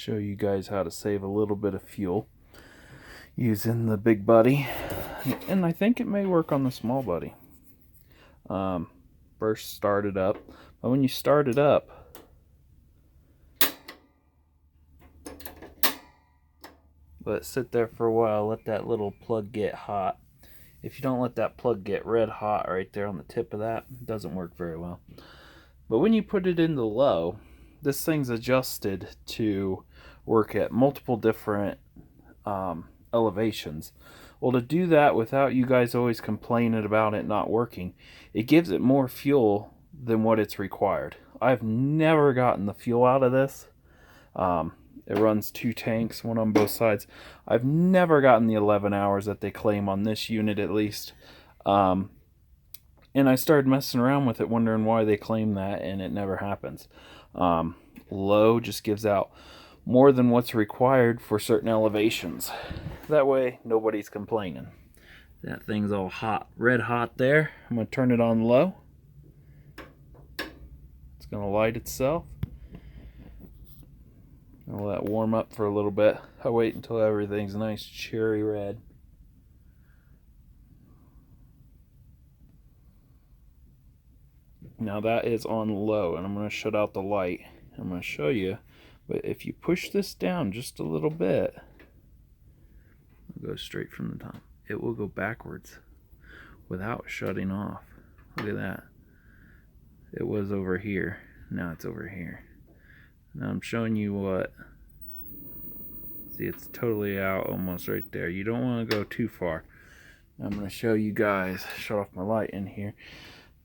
show you guys how to save a little bit of fuel using the big buddy, and I think it may work on the small buddy. First start it up, but when you start it up, let it sit there for a while, let that little plug get hot. If you don't let that plug get red hot right there on the tip of that, it doesn't work very well. But when you put it into low, this thing's adjusted to work at multiple different elevations. Well, to do that without you guys always complaining about it not working, it gives it more fuel than what it's required. I've never gotten the fuel out of this. It runs 2 tanks, one on both sides. I've never gotten the 11 hours that they claim on this unit, at least. And I started messing around with it, wondering why they claim that, and it never happens. Low just gives out more than what's required for certain elevations. That way, nobody's complaining. That thing's all hot, red hot there. I'm going to turn it on low. It's going to light itself. I'll let that warm up for a little bit. I wait until everything's nice cherry red. Now that is on low, and I'm going to shut out the light. I'm going to show you, but if you push this down just a little bit, it'll go straight from the top. It will go backwards without shutting off. Look at that. It was over here. Now it's over here. Now I'm showing you what. See, it's totally out almost right there. You don't want to go too far. Now I'm going to show you guys. Shut off my light in here.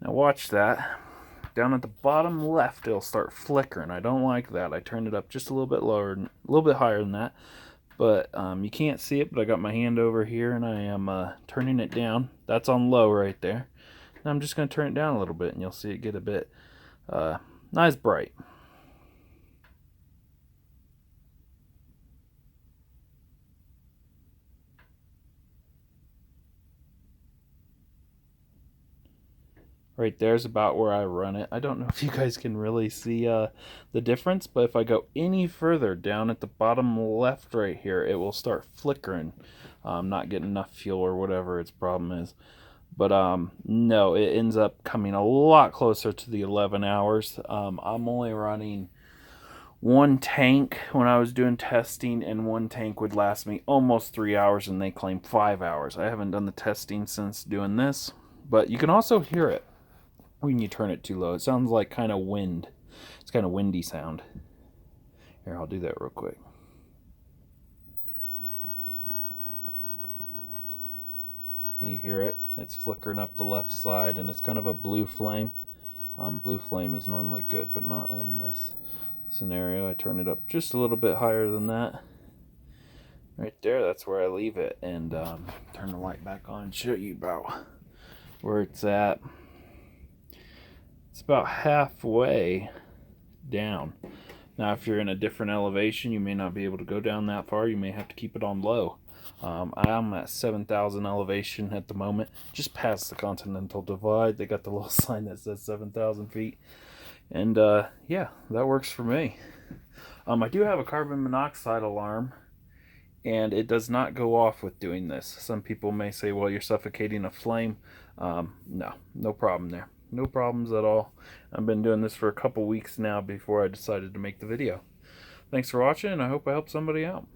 Now watch that. Down at the bottom left, it'll start flickering. I don't like that. I turned it up just a little bit lower, a little bit higher than that. But you can't see it, but I got my hand over here and I am turning it down. That's on low right there. And I'm just going to turn it down a little bit and you'll see it get a bit nice bright. Right there's about where I run it. I don't know if you guys can really see the difference, but if I go any further down at the bottom left right here, it will start flickering. Not getting enough fuel or whatever its problem is. But no, it ends up coming a lot closer to the 11 hours. I'm only running 1 tank when I was doing testing, and 1 tank would last me almost 3 hours, and they claim 5 hours. I haven't done the testing since doing this, but you can also hear it when you turn it too low. It sounds like kind of wind. It's kind of windy sound. Here, I'll do that real quick. Can you hear it? It's flickering up the left side, and it's kind of a blue flame. Blue flame is normally good, but not in this scenario. I turn it up just a little bit higher than that. Right there, that's where I leave it, and turn the light back on and show you about where it's at. It's about halfway down. Now, if you're in a different elevation, you may not be able to go down that far. You may have to keep it on low. I'm at 7,000 elevation at the moment, just past the Continental Divide. They got the little sign that says 7,000 feet. And yeah, that works for me. I do have a carbon monoxide alarm, and it does not go off with doing this. Some people may say, well, you're suffocating a flame. No problem there. No problems at all. I've been doing this for a couple weeks now before I decided to make the video. Thanks for watching, and I hope I helped somebody out.